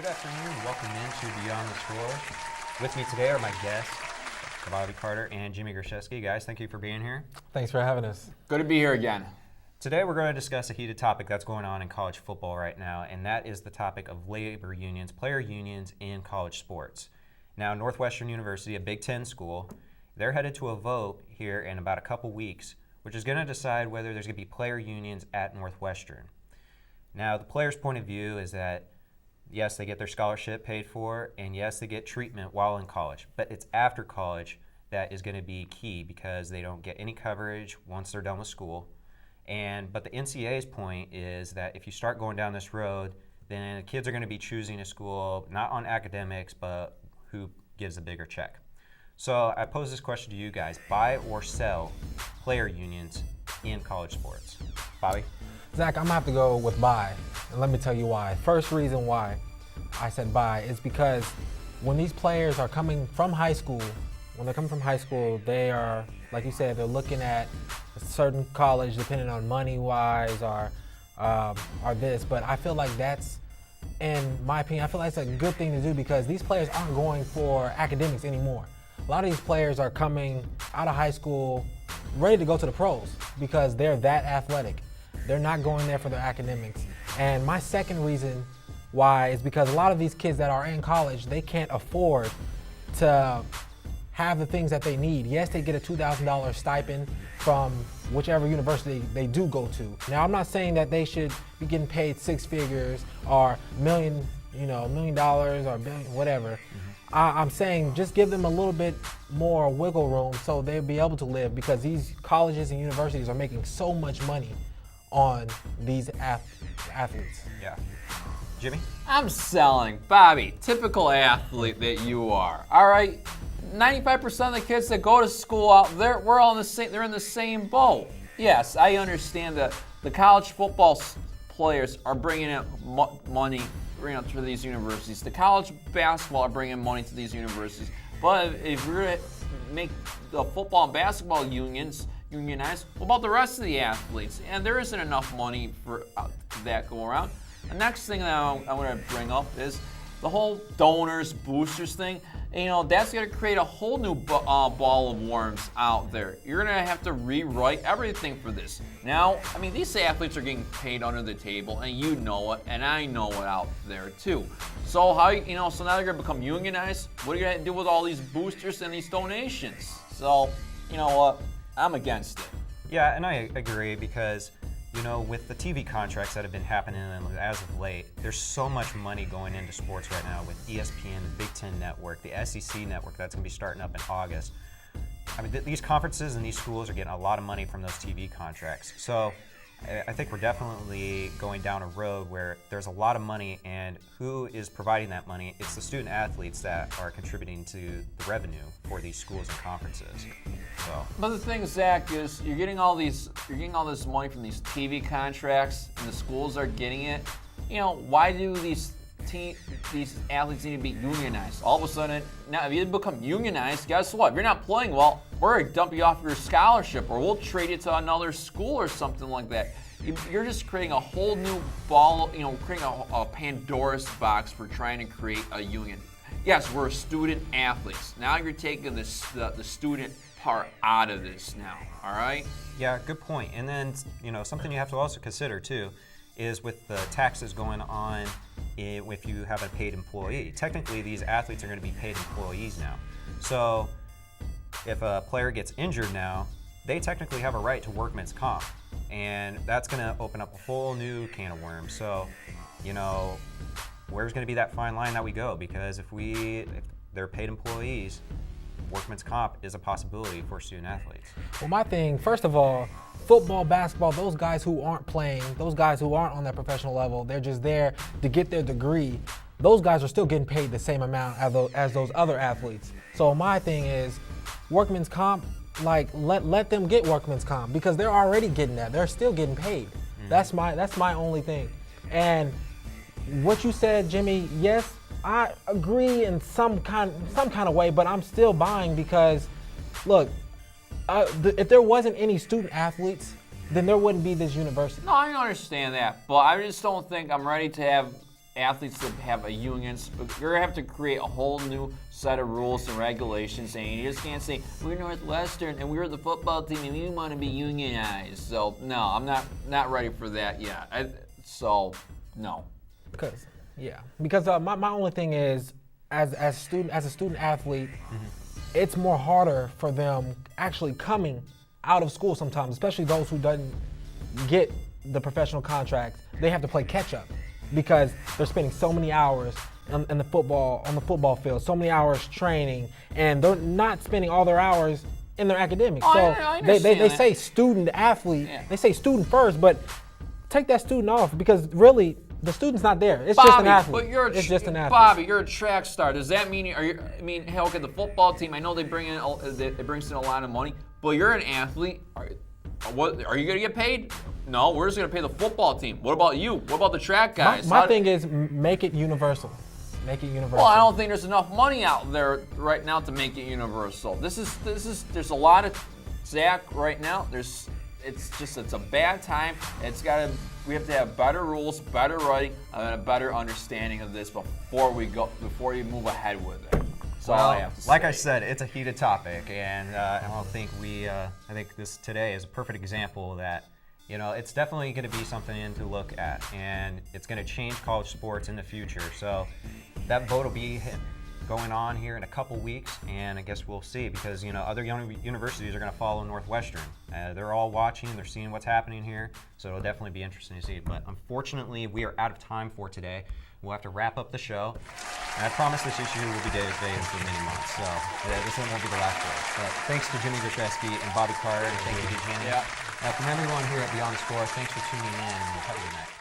Good afternoon. Welcome into Beyond the Score. With me today are my guests, Bobby Carter and Jimmy Grashevsky. Guys, thank you for being here. Thanks for having us. Good to be here again. Today we're going to discuss a heated topic that's going on in college football right now, and that is the topic of labor unions, player unions in college sports. Now, Northwestern University, a Big Ten school, they're headed to a vote here in about a couple weeks, which is going to decide whether there's going to be player unions at Northwestern. Now, the players' point of view is that yes, they get their scholarship paid for, and yes, they get treatment while in college. But it's after college that is going to be key because they don't get any coverage once they're done with school. But the NCAA's point is that if you start going down this road, then the kids are going to be choosing a school not on academics, but who gives a bigger check. So I pose this question to you guys: buy or sell player unions in college sports? Bobby? Zach, I'm gonna have to go with buy, and let me tell you why. First reason why I said buy is because when these players are coming from high school, they are, like you said, they're looking at a certain college depending on money-wise or this. But I feel like that's, in my opinion, I feel like it's a good thing to do because these players aren't going for academics anymore. A lot of these players are coming out of high school ready to go to the pros because they're that athletic. They're not going there for their academics. And my second reason why is because a lot of these kids that are in college, they can't afford to have the things that they need. Yes, they get a $2,000 stipend from whichever university they do go to. Now, I'm not saying that they should be getting paid six figures or $1 million or billion, whatever. I'm saying just give them a little bit more wiggle room so they'll be able to live because these colleges and universities are making so much money on these athletes. Yeah. Jimmy? I'm selling. Bobby, typical athlete that you are. All right, 95% of the kids that go to school out there, we're all in the same. They're in the same boat. Yes, I understand that the college football players are bringing in money, to these universities. The college basketball are bringing money to these universities. But if we're going to make the football and basketball unionized, what about the rest of the athletes? And there isn't enough money for that go around. The next thing that I want to bring up is the whole donors, boosters thing. That's going to create a whole new ball of worms out there. You're going to have to rewrite everything for this. Now, these athletes are getting paid under the table, and you know it, and I know it out there too. So so now they're going to become unionized. What are you going to do with all these boosters and these donations? So, you know what? I'm against it. Yeah, and I agree because, with the TV contracts that have been happening as of late, there's so much money going into sports right now with ESPN, the Big Ten Network, the SEC Network that's going to be starting up in August. These conferences and these schools are getting a lot of money from those TV contracts. So I think we're definitely going down a road where there's a lot of money, and who is providing that money? It's the student athletes that are contributing to the revenue for these schools and conferences. But the thing, Zach, is you're getting all this money from these TV contracts, and the schools are getting it. Why do these athletes need to be unionized? All of a sudden, now if you become unionized, guess what? If you're not playing well, we're going to dump you off your scholarship, or we'll trade you to another school or something like that. You're just creating a whole new ball, creating a Pandora's box for trying to create a union. Yes, we're student athletes. Now you're taking the student part out of this now, all right? Yeah, good point. And then, something you have to also consider too is with the taxes going on if you have a paid employee. Technically, these athletes are going to be paid employees now. So if a player gets injured now, they technically have a right to workman's comp. And that's going to open up a whole new can of worms. So, where's going to be that fine line that we go? Because if they're paid employees, workman's comp is a possibility for student athletes. Well, my thing, first of all, football, basketball, those guys who aren't playing, those guys who aren't on that professional level, they're just there to get their degree. Those guys are still getting paid the same amount as those other athletes. So my thing is, workman's comp, let them get workman's comp because they're already getting that. They're still getting paid. That's my only thing. And what you said, Jimmy, yes, I agree in some kind of way, but I'm still buying because, look, if there wasn't any student athletes, then there wouldn't be this university. No, I understand that, but I just don't think I'm ready to have athletes to have a union. You're gonna have to create a whole new set of rules and regulations, and you just can't say we're Northwestern and we're the football team and we want to be unionized. So no, I'm not ready for that yet. No. Because my only thing is, as a student athlete, it's more harder for them actually coming out of school sometimes, especially those who doesn't get the professional contracts. They have to play catch up because they're spending so many hours on the football field, so many hours training, and they're not spending all their hours in their academics. Oh, so I understand they that. say student athlete, Yeah. they say student first, but take that student off because really the student's not there. It's just an athlete. But you're it's just an athlete. Bobby, you're a track star. Does that mean hey, okay, the football team? I know they bring in it brings in a lot of money, but you're an athlete. Are you gonna get paid? No, we're just gonna pay the football team. What about you? What about the track guys? My thing is make it universal. Make it universal. Well, I don't think there's enough money out there right now to make it universal. There's a lot of Zach right now. It's a bad time. We have to have better rules, better writing, and a better understanding of this before you move ahead with it. That's all I have to say. Like I said, it's a heated topic, and I don't think I think this today is a perfect example that, it's definitely going to be something to look at, and it's going to change college sports in the future. So that vote will be going on here in a couple weeks, and I guess we'll see because other universities are going to follow Northwestern. They're all watching, they're seeing what's happening here, so it'll definitely be interesting to see. But unfortunately, we are out of time for today. We'll have to wrap up the show, and I promise this issue will be day-to-day for many months. So this one won't be the last one. But thanks to Jimmy Grzewski and Bobby Carter, and thank you to Janet. Yeah. From everyone here at Beyond the Score, thanks for tuning in, and have a good night.